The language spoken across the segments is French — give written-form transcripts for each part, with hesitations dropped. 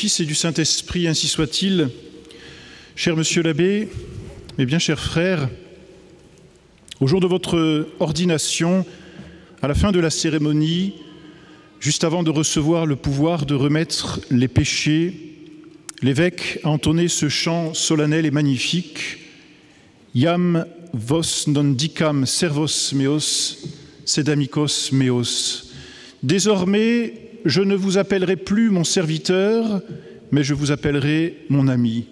Fils et du Saint-Esprit, ainsi soit-il. Cher Monsieur l'abbé, mes bien chers frères, au jour de votre ordination, à la fin de la cérémonie, juste avant de recevoir le pouvoir de remettre les péchés, l'évêque a entonné ce chant solennel et magnifique « Iam vos non dicam servos meos, sed amicos meos ». Désormais, je ne vous appellerai plus mon serviteur, mais je vous appellerai mon ami.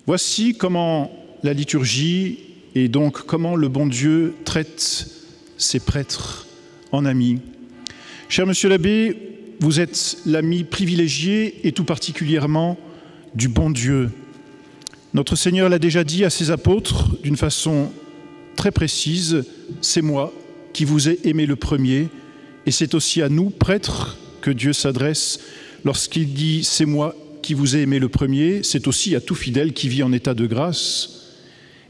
Voici comment la liturgie et donc comment le bon Dieu traite ses prêtres en amis. Cher Monsieur l'abbé, vous êtes l'ami privilégié et tout particulièrement du bon Dieu. Notre Seigneur l'a déjà dit à ses apôtres d'une façon très précise, c'est moi qui vous ai aimé le premier, et c'est aussi à nous, prêtres, que Dieu s'adresse lorsqu'il dit « c'est moi qui vous ai aimé le premier », c'est aussi à tout fidèle qui vit en état de grâce.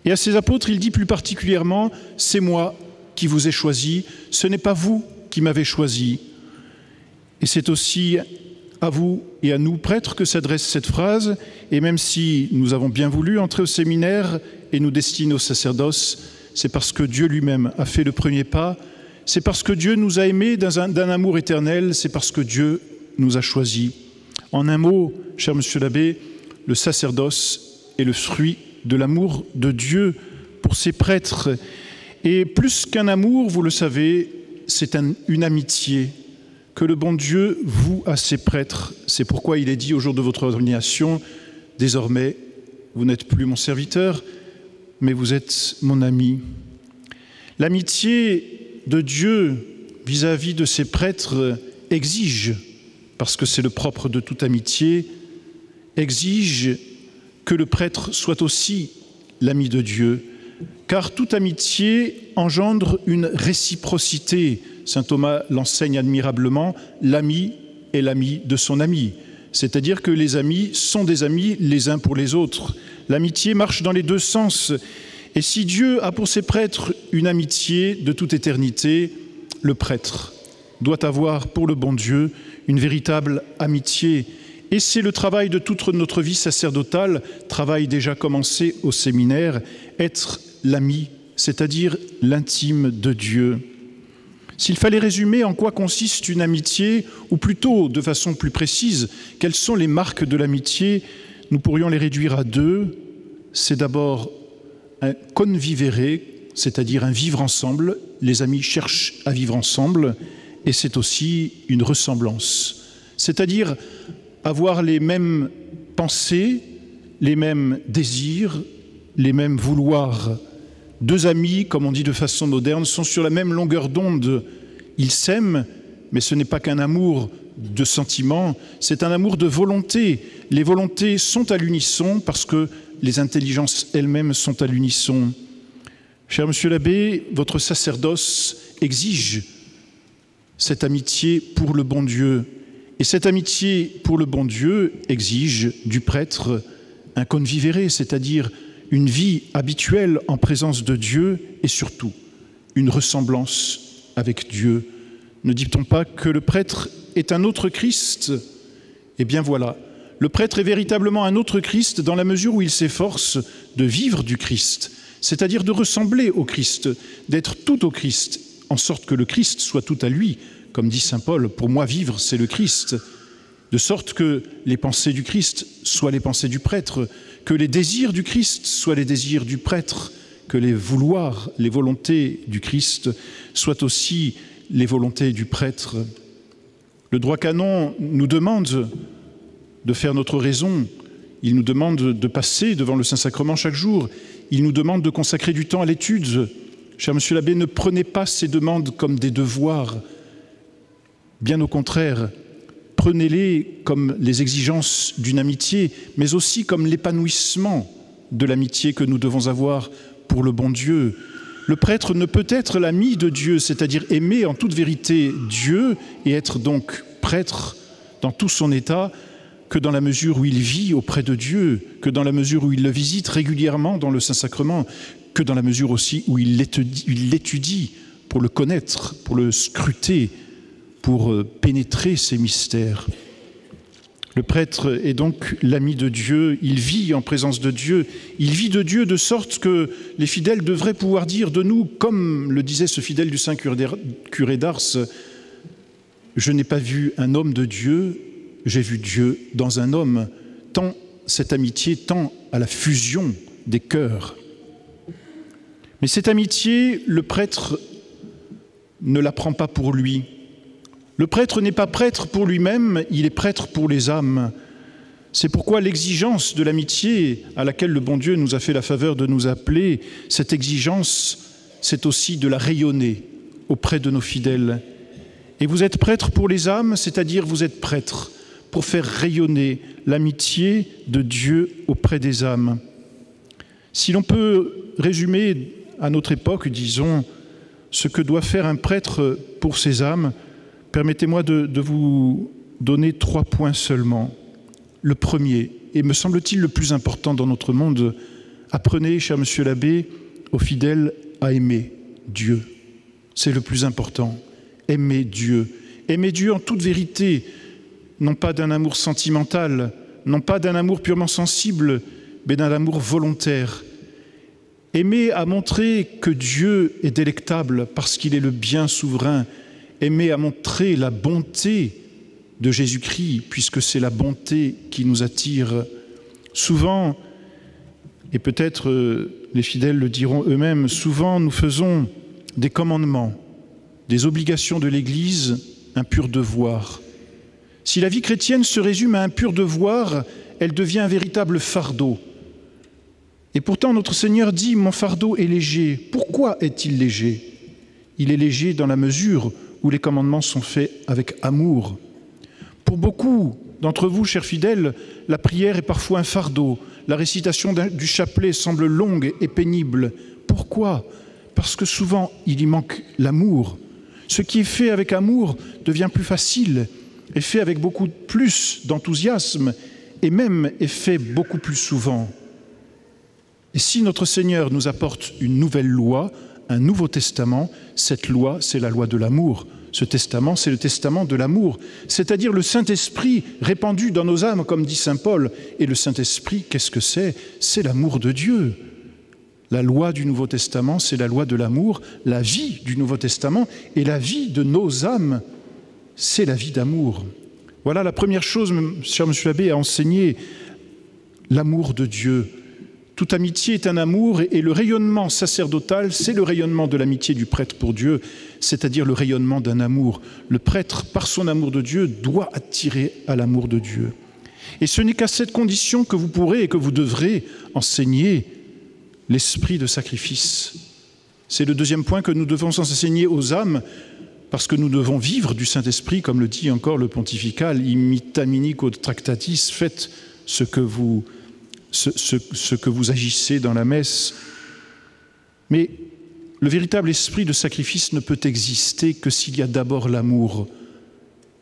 Et à ses apôtres, il dit plus particulièrement « c'est moi qui vous ai choisi, ce n'est pas vous qui m'avez choisi ». Et c'est aussi à vous et à nous, prêtres, que s'adresse cette phrase, et même si nous avons bien voulu entrer au séminaire et nous destiner au sacerdoce, c'est parce que Dieu lui-même a fait le premier pas. C'est parce que Dieu nous a aimés d'un amour éternel, c'est parce que Dieu nous a choisis. En un mot, cher Monsieur l'abbé, le sacerdoce est le fruit de l'amour de Dieu pour ses prêtres. Et plus qu'un amour, vous le savez, c'est une amitié que le bon Dieu voue à ses prêtres. C'est pourquoi il est dit au jour de votre ordination, « Désormais, vous n'êtes plus mon serviteur, mais vous êtes mon ami ». L'amitié de Dieu vis-à-vis de ses prêtres exige, parce que c'est le propre de toute amitié, exige que le prêtre soit aussi l'ami de Dieu, car toute amitié engendre une réciprocité. Saint Thomas l'enseigne admirablement, l'ami est l'ami de son ami, c'est-à-dire que les amis sont des amis les uns pour les autres. L'amitié marche dans les deux sens. Et si Dieu a pour ses prêtres une amitié de toute éternité, le prêtre doit avoir pour le bon Dieu une véritable amitié. Et c'est le travail de toute notre vie sacerdotale, travail déjà commencé au séminaire, être l'ami, c'est-à-dire l'intime de Dieu. S'il fallait résumer en quoi consiste une amitié, ou plutôt de façon plus précise, quelles sont les marques de l'amitié, nous pourrions les réduire à deux. C'est d'abord un convivere, c'est-à-dire un vivre ensemble. Les amis cherchent à vivre ensemble, et c'est aussi une ressemblance, c'est-à-dire avoir les mêmes pensées, les mêmes désirs, les mêmes vouloirs. Deux amis, comme on dit de façon moderne, sont sur la même longueur d'onde. Ils s'aiment, mais ce n'est pas qu'un amour de sentiment, c'est un amour de volonté. Les volontés sont à l'unisson parce que les intelligences elles-mêmes sont à l'unisson. Cher Monsieur l'abbé, votre sacerdoce exige cette amitié pour le bon Dieu. Et cette amitié pour le bon Dieu exige du prêtre un convivere, c'est-à-dire une vie habituelle en présence de Dieu et surtout une ressemblance avec Dieu. Ne dit-on pas que le prêtre est un autre Christ? Eh bien voilà, le prêtre est véritablement un autre Christ dans la mesure où il s'efforce de vivre du Christ, c'est-à-dire de ressembler au Christ, d'être tout au Christ, en sorte que le Christ soit tout à lui. Comme dit saint Paul, pour moi vivre c'est le Christ, de sorte que les pensées du Christ soient les pensées du prêtre, que les désirs du Christ soient les désirs du prêtre, que les vouloirs, les volontés du Christ soient aussi les volontés du prêtre. Le droit canon nous demande de faire notre raison, il nous demande de passer devant le Saint-Sacrement chaque jour, il nous demande de consacrer du temps à l'étude. Cher Monsieur l'abbé, ne prenez pas ces demandes comme des devoirs, bien au contraire, prenez-les comme les exigences d'une amitié, mais aussi comme l'épanouissement de l'amitié que nous devons avoir pour le bon Dieu. Le prêtre ne peut être l'ami de Dieu, c'est-à-dire aimer en toute vérité Dieu et être donc prêtre dans tout son état, que dans la mesure où il vit auprès de Dieu, que dans la mesure où il le visite régulièrement dans le Saint-Sacrement, que dans la mesure aussi où il l'étudie pour le connaître, pour le scruter, pour pénétrer ces mystères. Le prêtre est donc l'ami de Dieu, il vit en présence de Dieu, il vit de Dieu de sorte que les fidèles devraient pouvoir dire de nous, comme le disait ce fidèle du Saint curé d'Ars, « Je n'ai pas vu un homme de Dieu, j'ai vu Dieu dans un homme », tant cette amitié tend à la fusion des cœurs. Mais cette amitié, le prêtre ne la prend pas pour lui. Le prêtre n'est pas prêtre pour lui-même, il est prêtre pour les âmes. C'est pourquoi l'exigence de l'amitié à laquelle le bon Dieu nous a fait la faveur de nous appeler, cette exigence, c'est aussi de la rayonner auprès de nos fidèles. Et vous êtes prêtre pour les âmes, c'est-à-dire vous êtes prêtre pour faire rayonner l'amitié de Dieu auprès des âmes. Si l'on peut résumer à notre époque, disons, ce que doit faire un prêtre pour ses âmes, permettez-moi de vous donner 3 points seulement. Le premier, et me semble-t-il le plus important dans notre monde, apprenez, cher monsieur l'abbé, aux fidèles à aimer Dieu. C'est le plus important. Aimer Dieu. Aimer Dieu en toute vérité, non pas d'un amour sentimental, non pas d'un amour purement sensible, mais d'un amour volontaire. Aimer à montrer que Dieu est délectable parce qu'il est le bien souverain. Aimer à montrer la bonté de Jésus-Christ, puisque c'est la bonté qui nous attire. Souvent, et peut-être les fidèles le diront eux-mêmes, souvent nous faisons des commandements, des obligations de l'Église, un pur devoir. Si la vie chrétienne se résume à un pur devoir, elle devient un véritable fardeau. Et pourtant, notre Seigneur dit « Mon fardeau est léger ». Pourquoi est-il léger? Il est léger dans la mesure où les commandements sont faits avec amour. Pour beaucoup d'entre vous, chers fidèles, la prière est parfois un fardeau. La récitation du chapelet semble longue et pénible. Pourquoi? Parce que souvent, il y manque l'amour. Ce qui est fait avec amour devient plus facile, est fait avec beaucoup plus d'enthousiasme et même est fait beaucoup plus souvent. Et si notre Seigneur nous apporte une nouvelle loi, un nouveau testament, cette loi, c'est la loi de l'amour. Ce testament, c'est le testament de l'amour, c'est-à-dire le Saint-Esprit répandu dans nos âmes, comme dit saint Paul. Et le Saint-Esprit, qu'est-ce que c'est? C'est l'amour de Dieu. La loi du Nouveau Testament, c'est la loi de l'amour. La vie du Nouveau Testament et la vie de nos âmes, c'est la vie d'amour. Voilà la première chose, cher monsieur l'abbé, à enseigner, l'amour de Dieu. Toute amitié est un amour et le rayonnement sacerdotal, c'est le rayonnement de l'amitié du prêtre pour Dieu, c'est-à-dire le rayonnement d'un amour. Le prêtre, par son amour de Dieu, doit attirer à l'amour de Dieu. Et ce n'est qu'à cette condition que vous pourrez et que vous devrez enseigner l'esprit de sacrifice. C'est le deuxième point que nous devons enseigner aux âmes, parce que nous devons vivre du Saint-Esprit, comme le dit encore le pontifical, « imitamini quod tractatis », faites ce que vous agissez dans la messe. Mais le véritable esprit de sacrifice ne peut exister que s'il y a d'abord l'amour.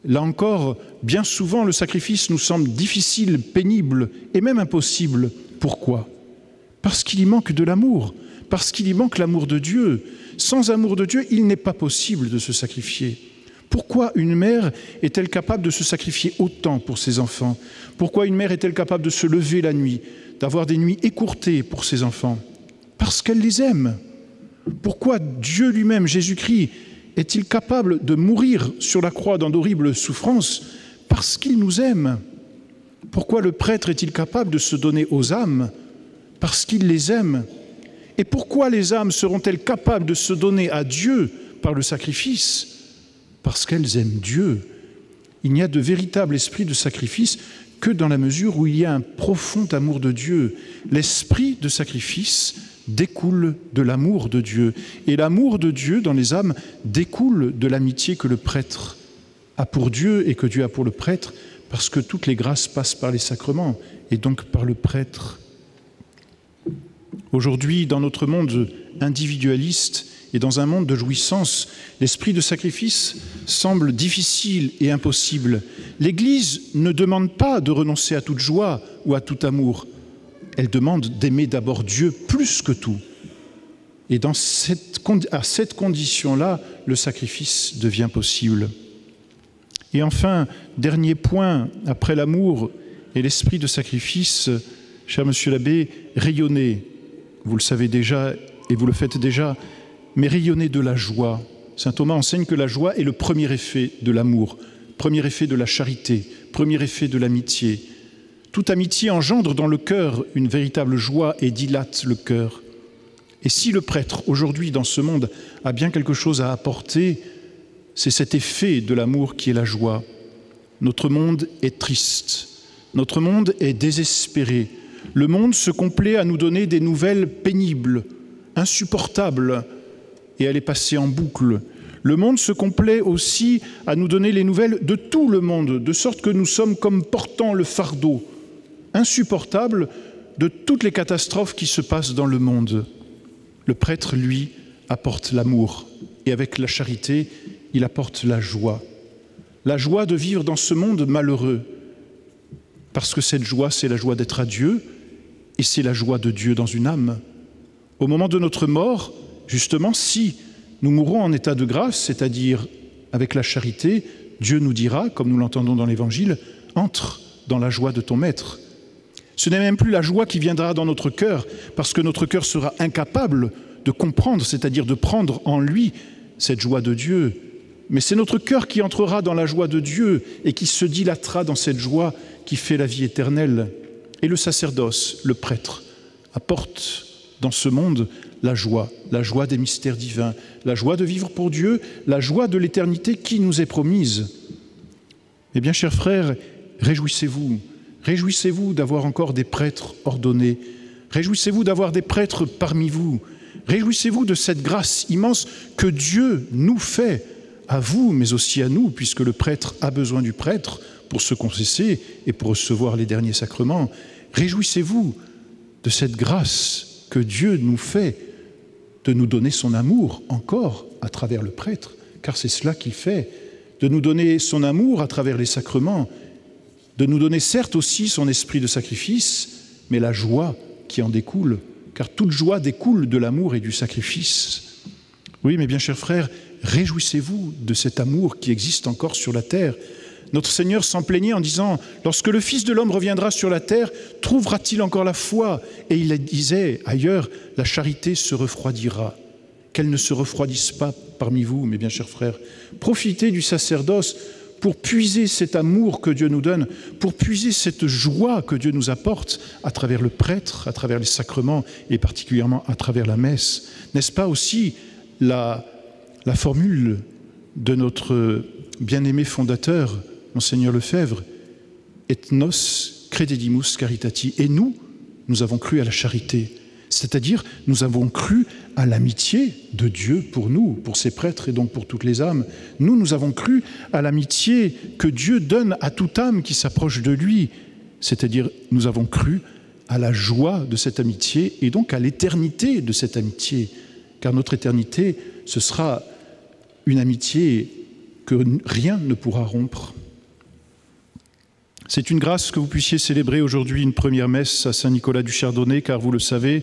Là encore, bien souvent, le sacrifice nous semble difficile, pénible et même impossible. Pourquoi? Parce qu'il y manque de l'amour, parce qu'il y manque l'amour de Dieu. Sans amour de Dieu, il n'est pas possible de se sacrifier. Pourquoi une mère est-elle capable de se sacrifier autant pour ses enfants? Pourquoi une mère est-elle capable de se lever la nuit, d'avoir des nuits écourtées pour ses enfants? Parce qu'elle les aime. Pourquoi Dieu lui-même, Jésus-Christ, est-il capable de mourir sur la croix dans d'horribles souffrances? Parce qu'il nous aime. Pourquoi le prêtre est-il capable de se donner aux âmes? Parce qu'il les aime. Et pourquoi les âmes seront-elles capables de se donner à Dieu par le sacrifice? Parce qu'elles aiment Dieu. Il n'y a de véritable esprit de sacrifice que dans la mesure où il y a un profond amour de Dieu. L'esprit de sacrifice découle de l'amour de Dieu. Et l'amour de Dieu dans les âmes découle de l'amitié que le prêtre a pour Dieu et que Dieu a pour le prêtre, parce que toutes les grâces passent par les sacrements et donc par le prêtre. Aujourd'hui, dans notre monde individualiste et dans un monde de jouissance, l'esprit de sacrifice semble difficile et impossible. L'Église ne demande pas de renoncer à toute joie ou à tout amour. Elle demande d'aimer d'abord Dieu plus que tout. Et à cette condition-là, le sacrifice devient possible. Et enfin, dernier point, après l'amour et l'esprit de sacrifice, cher monsieur l'abbé, rayonnez, vous le savez déjà et vous le faites déjà, mais rayonnez de la joie. Saint Thomas enseigne que la joie est le premier effet de l'amour, premier effet de la charité, premier effet de l'amitié. Toute amitié engendre dans le cœur une véritable joie et dilate le cœur. Et si le prêtre, aujourd'hui, dans ce monde, a bien quelque chose à apporter, c'est cet effet de l'amour qui est la joie. Notre monde est triste, notre monde est désespéré. Le monde se complaît à nous donner des nouvelles pénibles, insupportables, et à les passer en boucle. Le monde se complaît aussi à nous donner les nouvelles de tout le monde, de sorte que nous sommes comme portant le fardeau insupportable de toutes les catastrophes qui se passent dans le monde. Le prêtre, lui, apporte l'amour, et avec la charité, il apporte la joie de vivre dans ce monde malheureux, parce que cette joie, c'est la joie d'être à Dieu, et c'est la joie de Dieu dans une âme. Au moment de notre mort, justement, si nous mourrons en état de grâce, c'est-à-dire avec la charité, Dieu nous dira, comme nous l'entendons dans l'Évangile, « Entre dans la joie de ton Maître ». Ce n'est même plus la joie qui viendra dans notre cœur, parce que notre cœur sera incapable de comprendre, c'est-à-dire de prendre en lui cette joie de Dieu. Mais c'est notre cœur qui entrera dans la joie de Dieu et qui se dilatera dans cette joie qui fait la vie éternelle. Et le sacerdoce, le prêtre, apporte dans ce monde la joie des mystères divins, la joie de vivre pour Dieu, la joie de l'éternité qui nous est promise. Eh bien, chers frères, réjouissez-vous. Réjouissez-vous d'avoir encore des prêtres ordonnés. Réjouissez-vous d'avoir des prêtres parmi vous. Réjouissez-vous de cette grâce immense que Dieu nous fait, à vous, mais aussi à nous, puisque le prêtre a besoin du prêtre pour se confesser et pour recevoir les derniers sacrements. Réjouissez-vous de cette grâce que Dieu nous fait, de nous donner son amour encore à travers le prêtre, car c'est cela qu'il fait, de nous donner son amour à travers les sacrements, de nous donner certes aussi son esprit de sacrifice, mais la joie qui en découle, car toute joie découle de l'amour et du sacrifice. Oui, mes bien chers frères, réjouissez-vous de cet amour qui existe encore sur la terre. Notre Seigneur s'en plaignait en disant « Lorsque le Fils de l'homme reviendra sur la terre, trouvera-t-il encore la foi ?» Et il disait ailleurs « La charité se refroidira. » Qu'elle ne se refroidisse pas parmi vous, mes bien chers frères. Profitez du sacerdoce pour puiser cet amour que Dieu nous donne, pour puiser cette joie que Dieu nous apporte à travers le prêtre, à travers les sacrements et particulièrement à travers la messe. N'est-ce pas aussi la formule de notre bien-aimé fondateur, Monseigneur Lefebvre, « Et nos crededimus caritati » et nous avons cru à la charité, c'est-à-dire nous avons cru à l'amitié de Dieu pour nous, pour ses prêtres et donc pour toutes les âmes. Nous avons cru à l'amitié que Dieu donne à toute âme qui s'approche de lui, c'est-à-dire nous avons cru à la joie de cette amitié et donc à l'éternité de cette amitié, car notre éternité, ce sera une amitié que rien ne pourra rompre. C'est une grâce que vous puissiez célébrer aujourd'hui une première messe à Saint-Nicolas du Chardonnay, car vous le savez,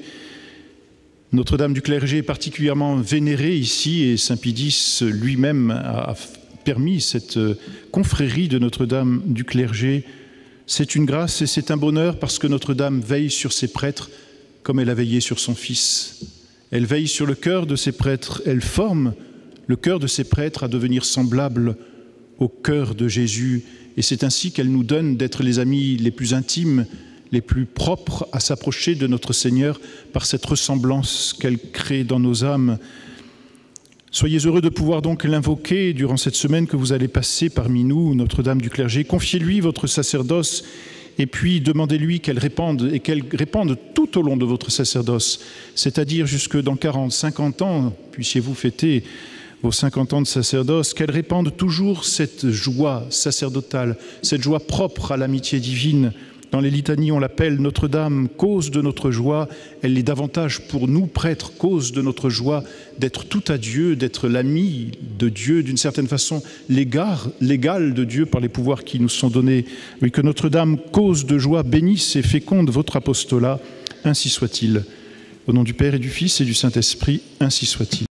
Notre-Dame du Clergé est particulièrement vénérée ici et Saint Pie X lui-même a permis cette confrérie de Notre-Dame du Clergé. C'est une grâce et c'est un bonheur parce que Notre-Dame veille sur ses prêtres comme elle a veillé sur son Fils. Elle veille sur le cœur de ses prêtres, elle forme le cœur de ses prêtres à devenir semblable au cœur de Jésus. Et c'est ainsi qu'elle nous donne d'être les amis les plus intimes, les plus propres à s'approcher de notre Seigneur par cette ressemblance qu'elle crée dans nos âmes. Soyez heureux de pouvoir donc l'invoquer durant cette semaine que vous allez passer parmi nous, Notre-Dame du Clergé. Confiez-lui votre sacerdoce et puis demandez-lui qu'elle répande et qu'elle répande tout au long de votre sacerdoce, c'est-à-dire jusque dans 40, 50 ans, puissiez-vous fêter vos 50 ans de sacerdoce, qu'elle répande toujours cette joie sacerdotale, cette joie propre à l'amitié divine. Dans les litanies, on l'appelle Notre-Dame, cause de notre joie. Elle est davantage pour nous, prêtres, cause de notre joie d'être tout à Dieu, d'être l'ami de Dieu, d'une certaine façon l'égal de Dieu par les pouvoirs qui nous sont donnés. Oui, que Notre-Dame, cause de joie, bénisse et féconde votre apostolat. Ainsi soit-il. Au nom du Père et du Fils et du Saint-Esprit, ainsi soit-il.